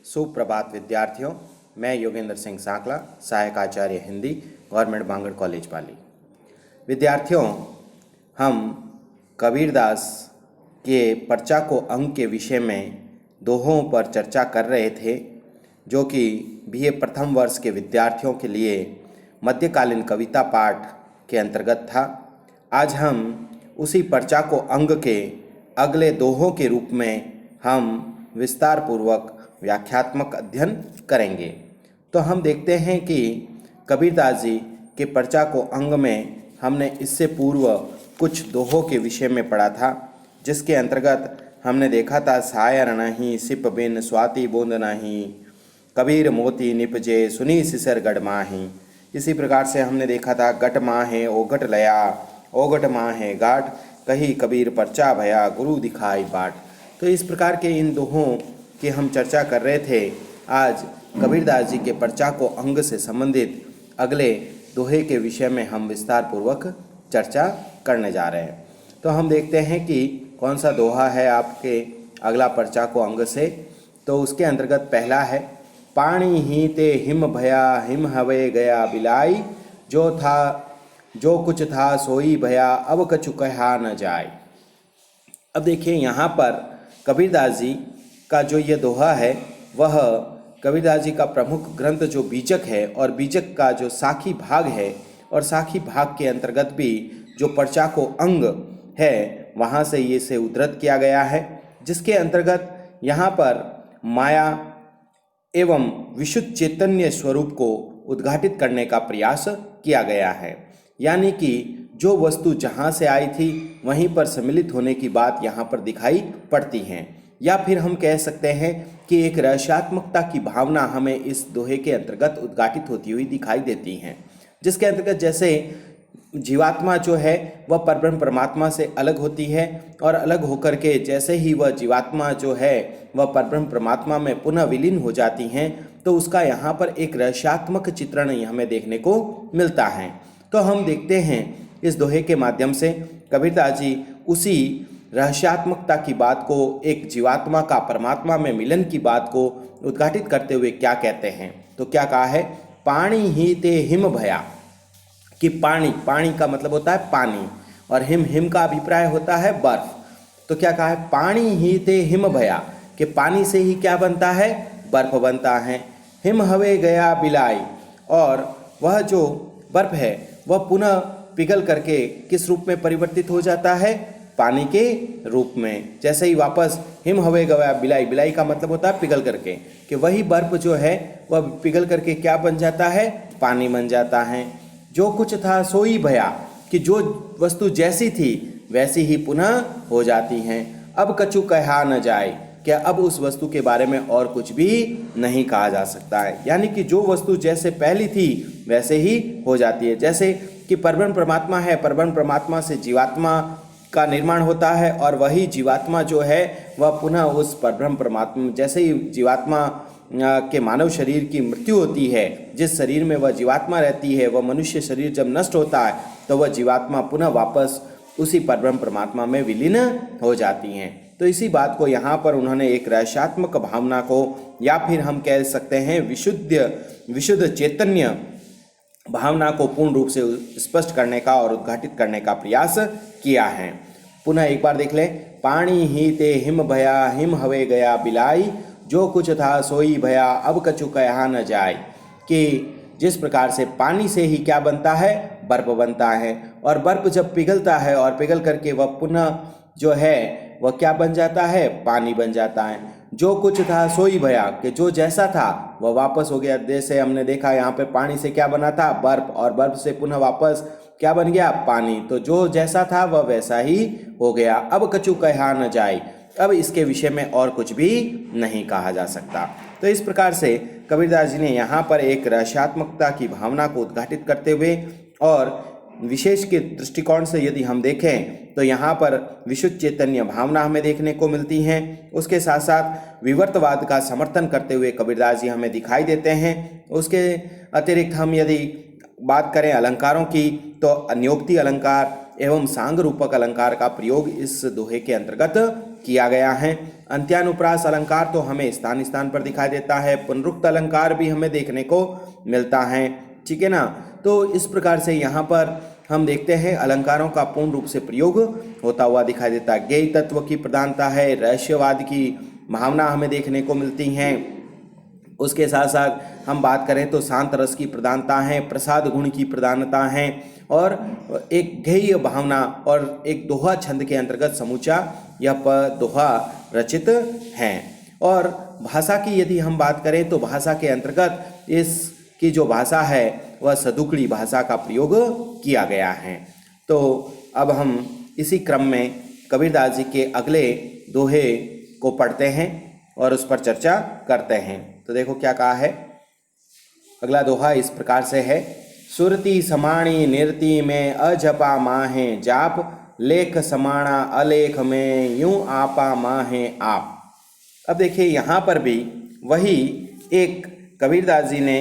सुप्रभात विद्यार्थियों, मैं योगेंद्र सिंह सांकला, सहायक आचार्य हिंदी, गवर्नमेंट बांगड़ कॉलेज पाली। विद्यार्थियों, हम कबीरदास के पर्चा को अंग के विषय में दोहों पर चर्चा कर रहे थे, जो कि बीए प्रथम वर्ष के विद्यार्थियों के लिए मध्यकालीन कविता पाठ के अंतर्गत था। आज हम उसी पर्चा को अंग के अगले दोहों के रूप में हम विस्तार पूर्वक व्याख्यात्मक अध्ययन करेंगे। तो हम देखते हैं कि कबीरदास जी के पर्चा को अंग में हमने इससे पूर्व कुछ दोहों के विषय में पढ़ा था, जिसके अंतर्गत हमने देखा था सायर नहीं सिप बिन स्वाति बूंद नहीं, कबीर मोती निपजे सुनी सिसर गढ़ माही। इसी प्रकार से हमने देखा था गट माहे ओगट लया, ओगट माहे गाट, कही कबीर पर्चा भया गुरु दिखाई बाट। तो इस प्रकार के इन दोहों की हम चर्चा कर रहे थे। आज कबीरदास जी के पर्चा को अंग से संबंधित अगले दोहे के विषय में हम विस्तार पूर्वक चर्चा करने जा रहे हैं। तो हम देखते हैं कि कौन सा दोहा है आपके अगला पर्चा को अंग से। तो उसके अंतर्गत पहला है पानी ही ते हिम भया हिम हवे गया बिलाई, जो कुछ था सोई भया अब कछु कहा न जाए। अब देखिए, यहाँ पर कबीरदास जी का जो ये दोहा है वह कबीरदास जी का प्रमुख ग्रंथ जो बीजक है और बीजक का जो साखी भाग है, और साखी भाग के अंतर्गत भी जो पर्चा को अंग है वहाँ से ये से उद्धृत किया गया है, जिसके अंतर्गत यहाँ पर माया एवं विशुद्ध चैतन्य स्वरूप को उद्घाटित करने का प्रयास किया गया है। यानी कि जो वस्तु जहाँ से आई थी वहीं पर सम्मिलित होने की बात यहाँ पर दिखाई पड़ती है, या फिर हम कह सकते हैं कि एक रहस्यात्मकता की भावना हमें इस दोहे के अंतर्गत उद्घाटित होती हुई दिखाई देती है, जिसके अंतर्गत जैसे जीवात्मा जो है वह परब्रह्म परमात्मा से अलग होती है, और अलग होकर के जैसे ही वह जीवात्मा जो है वह परब्रह्म परमात्मा में पुनः विलीन हो जाती हैं, तो उसका यहाँ पर एक रहस्यात्मक चित्रण हमें देखने को मिलता है। तो हम देखते हैं इस दोहे के माध्यम से कबीरदास जी उसी रहस्यात्मकता की बात को, एक जीवात्मा का परमात्मा में मिलन की बात को उद्घाटित करते हुए क्या कहते हैं। तो क्या कहा है, पानी ही ते हिम भया, कि पानी का मतलब होता है पानी, और हिम का अभिप्राय होता है बर्फ। तो क्या कहा है, पानी ही ते हिम भया, कि पानी से ही क्या बनता है, बर्फ बनता है। हिम हवे गया बिलाई, और वह जो बर्फ है वह पुनः पिघल करके किस रूप में परिवर्तित हो जाता है, पानी के रूप में। जैसे ही वापस हिम हवे गया बिलाई, बिलाई का मतलब होता है पिघल करके, कि वही बर्फ जो है वह पिघल करके क्या बन जाता है, पानी बन जाता है। जो कुछ था सोई भया, कि जो वस्तु जैसी थी वैसी ही पुनः हो जाती हैं। अब कछु कहा न जाए, क्या अब उस वस्तु के बारे में और कुछ भी नहीं कहा जा सकता है। यानी कि जो वस्तु जैसे पहली थी वैसे ही हो जाती है। जैसे कि परब्रह्म परमात्मा है, परब्रह्म परमात्मा से जीवात्मा का निर्माण होता है, और वही जीवात्मा जो है वह पुनः उस परब्रह्म परमात्मा, जैसे ही जीवात्मा के मानव शरीर की मृत्यु होती है, जिस शरीर में वह जीवात्मा रहती है, वह मनुष्य शरीर जब नष्ट होता है तो वह जीवात्मा पुनः वापस उसी परब्रह्म परमात्मा में विलीन हो जाती हैं। तो इसी बात को यहाँ पर उन्होंने एक रहस्यात्मक भावना को, या फिर हम कह सकते हैं विशुद्ध चैतन्य भावना को पूर्ण रूप से स्पष्ट करने का और उद्घाटित करने का प्रयास किया है। पुनः एक बार देख लें, पानी ही ते हिम भया हिम हवे गया बिलाई, जो कुछ था सोई भया अब कछु कहा न जाए। कि जिस प्रकार से पानी से ही क्या बनता है, बर्फ बनता है, और बर्फ जब पिघलता है और पिघल करके वह पुनः जो है वह क्या बन जाता है, पानी बन जाता है। जो कुछ था सोई भया, कि जो जैसा था वह वापस हो गया। जैसे हमने देखा यहाँ पे पानी से क्या बना था, बर्फ, और बर्फ से पुनः वापस क्या बन गया, पानी। तो जो जैसा था वह वैसा ही हो गया। अब कछु कहा न जाए, अब इसके विषय में और कुछ भी नहीं कहा जा सकता। तो इस प्रकार से कबीरदास जी ने यहाँ पर एक रहस्यात्मकता की भावना को उद्घाटित करते हुए, और विशेष के दृष्टिकोण से यदि हम देखें तो यहाँ पर विशुद्ध चैतन्य भावना हमें देखने को मिलती है। उसके साथ साथ विवर्तवाद का समर्थन करते हुए कबीरदास जी हमें दिखाई देते हैं। उसके अतिरिक्त हम यदि बात करें अलंकारों की, तो अन्योक्ति अलंकार एवं सांग रूपक अलंकार का प्रयोग इस दोहे के अंतर्गत किया गया है। अंत्यानुप्रास अलंकार तो हमें स्थान स्थान पर दिखाई देता है, पुनरुक्त अलंकार भी हमें देखने को मिलता है, ठीक है ना। तो इस प्रकार से यहाँ पर हम देखते हैं अलंकारों का पूर्ण रूप से प्रयोग होता हुआ दिखाई देता है। ज्ञेय तत्व की प्रधानता है, रहस्यवाद की भावना हमें देखने को मिलती हैं। उसके साथ साथ हम बात करें तो शांत रस की प्रधानता है, प्रसाद गुण की प्रधानता है और एक गेय भावना और एक दोहा छंद के अंतर्गत समूचा यह दोहा रचित हैं। और भाषा की यदि हम बात करें तो भाषा के अंतर्गत इसकी जो भाषा है वह सदुकड़ी भाषा का प्रयोग किया गया है। तो अब हम इसी क्रम में कबीरदास जी के अगले दोहे को पढ़ते हैं और उस पर चर्चा करते हैं। तो देखो क्या कहा है। अगला दोहा इस प्रकार से है। सुरति समाणी निरति में अजपा माहे जाप, लेख समाणा अलेख में यूं आपा माहे आप। अब देखिए यहाँ पर भी वही एक कबीरदास जी ने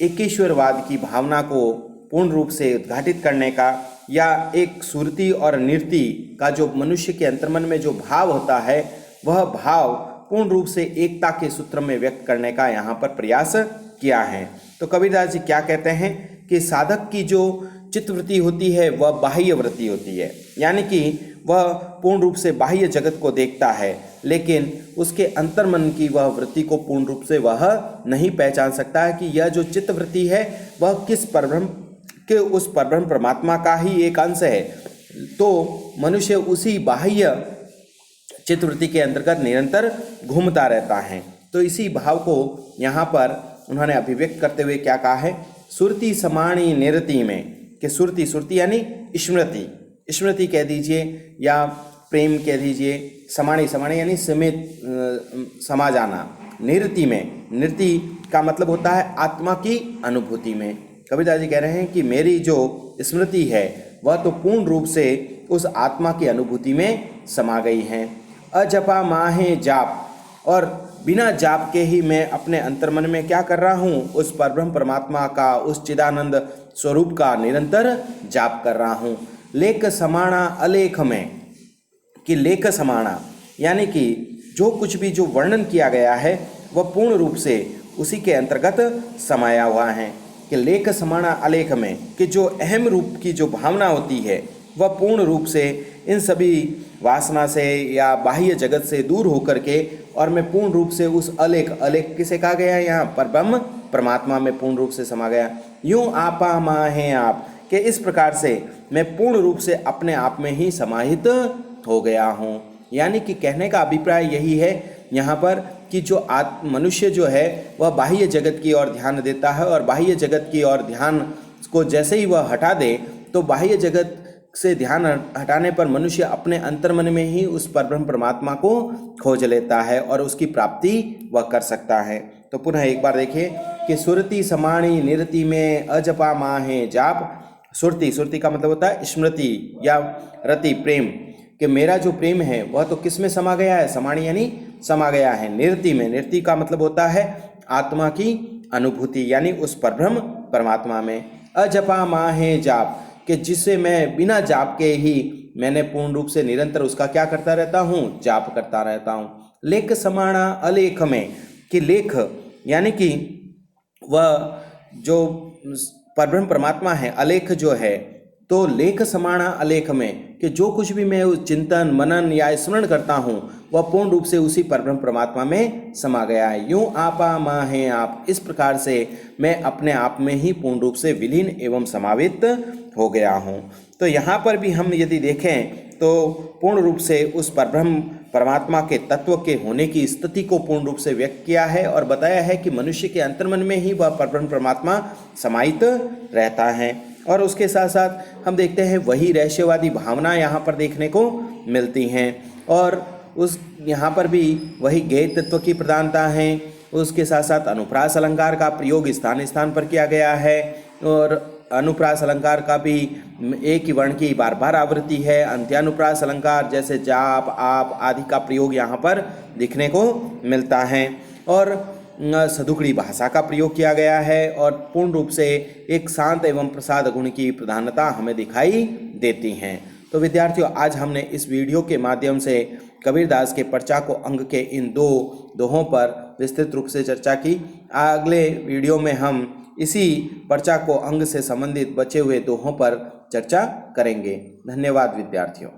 एकेश्वरवाद की भावना को पूर्ण रूप से उद्घाटित करने का या एक सुरति और निरति का जो मनुष्य के अंतर्मन में जो भाव होता है वह भाव पूर्ण रूप से एकता के सूत्र में व्यक्त करने का यहाँ पर प्रयास किया है। तो कबीरदास जी क्या कहते हैं कि साधक की जो चित्तवृत्ति होती है वह बाह्य वृत्ति होती है, यानी कि वह पूर्ण रूप से बाह्य जगत को देखता है, लेकिन उसके अंतर्मन की वह वृत्ति को पूर्ण रूप से वह नहीं पहचान सकता है कि यह जो चित्तवृत्ति है वह किस परब्रह्म के उस परब्रह्म परमात्मा का ही एक अंश है। तो मनुष्य उसी बाह्य चित्तवृत्ति के अंतर्गत निरंतर घूमता रहता है। तो इसी भाव को यहाँ पर उन्होंने अभिव्यक्त करते हुए क्या कहा है। सुरति समाणी निरति में, कि सुरति सुरति यानी स्मृति, स्मृति कह दीजिए या प्रेम कह दीजिए, समाणी समाणी यानी समेत समा जाना, निरति में, निरति का मतलब होता है आत्मा की अनुभूति में। कबीरदास जी कह रहे हैं कि मेरी जो स्मृति है वह तो पूर्ण रूप से उस आत्मा की अनुभूति में समा गई है। अजपा माहे जाप, और बिना जाप के ही मैं अपने अंतर्मन में क्या कर रहा हूँ, उस परब्रह्म परमात्मा का, उस चिदानंद स्वरूप का निरंतर जाप कर रहा हूँ। लेख समाणा अलेख में, कि लेख समाणा यानी कि जो कुछ भी जो वर्णन किया गया है वह पूर्ण रूप से उसी के अंतर्गत समाया हुआ है। कि लेख समाणा अलेख में, कि जो अहम रूप की जो भावना होती है वह पूर्ण रूप से इन सभी वासना से या बाह्य जगत से दूर होकर के, और मैं पूर्ण रूप से उस अलेख, अलेख किसे कहा गया है यहाँ, परब्रह्म परमात्मा में पूर्ण रूप से समा गया। यूं आपा माहे आप, कि इस प्रकार से मैं पूर्ण रूप से अपने आप में ही समाहित हो गया हूँ। यानी कि कहने का अभिप्राय यही है यहाँ पर कि जो मनुष्य जो है वह बाह्य जगत की ओर ध्यान देता है, और बाह्य जगत की ओर ध्यान को जैसे ही वह हटा दे तो बाह्य जगत से ध्यान हटाने पर मनुष्य अपने अंतर्मन में ही उस परब्रह्म परमात्मा को खोज लेता है और उसकी प्राप्ति वह कर सकता है। तो पुनः एक बार देखिए कि सुरति समाणी निरति में अजपा माहे जाप। सुरति, सुरति का मतलब होता है स्मृति या रति, प्रेम, कि मेरा जो प्रेम है वह तो किस में समा गया है, समाणी यानी समा गया है निरति में। निरति का मतलब होता है आत्मा की अनुभूति, यानी उस परब्रह्म परमात्मा में। अजपा माहे जाप, कि जिससे मैं बिना जाप के ही मैंने पूर्ण रूप से निरंतर उसका क्या करता रहता हूँ, जाप करता रहता हूँ। लेख समाणा अलेख में, कि लेख यानी कि वह जो परब्रह्म परमात्मा है, अलेख जो है, तो लेख समाणा अलेख में, कि जो कुछ भी मैं उस चिंतन मनन या स्मरण करता हूँ वह पूर्ण रूप से उसी परब्रह्म परमात्मा में समा गया है। यूं आपा माहे आप, इस प्रकार से मैं अपने आप में ही पूर्ण रूप से विलीन एवं समावित हो गया हूँ। तो यहाँ पर भी हम यदि देखें तो पूर्ण रूप से उस परब्रह्म परमात्मा के तत्व के होने की स्थिति को पूर्ण रूप से व्यक्त किया है और बताया है कि मनुष्य के अंतर्मन में ही वह परब्रह्म परमात्मा समाहित रहता है। और उसके साथ साथ हम देखते हैं वही रहस्यवादी भावना यहाँ पर देखने को मिलती हैं, और उस यहाँ पर भी वही ज्ञेय तत्व की प्रधानता है। उसके साथ साथ अनुप्रास अलंकार का प्रयोग स्थान स्थान पर किया गया है, और अनुप्रास अलंकार का भी एक ही वर्ण की बार बार आवृत्ति है। अंत्यानुप्रास अलंकार जैसे जाप, आप आदि का प्रयोग यहाँ पर दिखने को मिलता है, और सदुकड़ी भाषा का प्रयोग किया गया है, और पूर्ण रूप से एक शांत एवं प्रसाद गुण की प्रधानता हमें दिखाई देती हैं। तो विद्यार्थियों, आज हमने इस वीडियो के माध्यम से कबीरदास के पर्चा को अंग के इन दो दोहों पर विस्तृत रूप से चर्चा की। अगले वीडियो में हम इसी पर्चा को अंग से संबंधित बचे हुए दोहों पर चर्चा करेंगे। धन्यवाद विद्यार्थियों।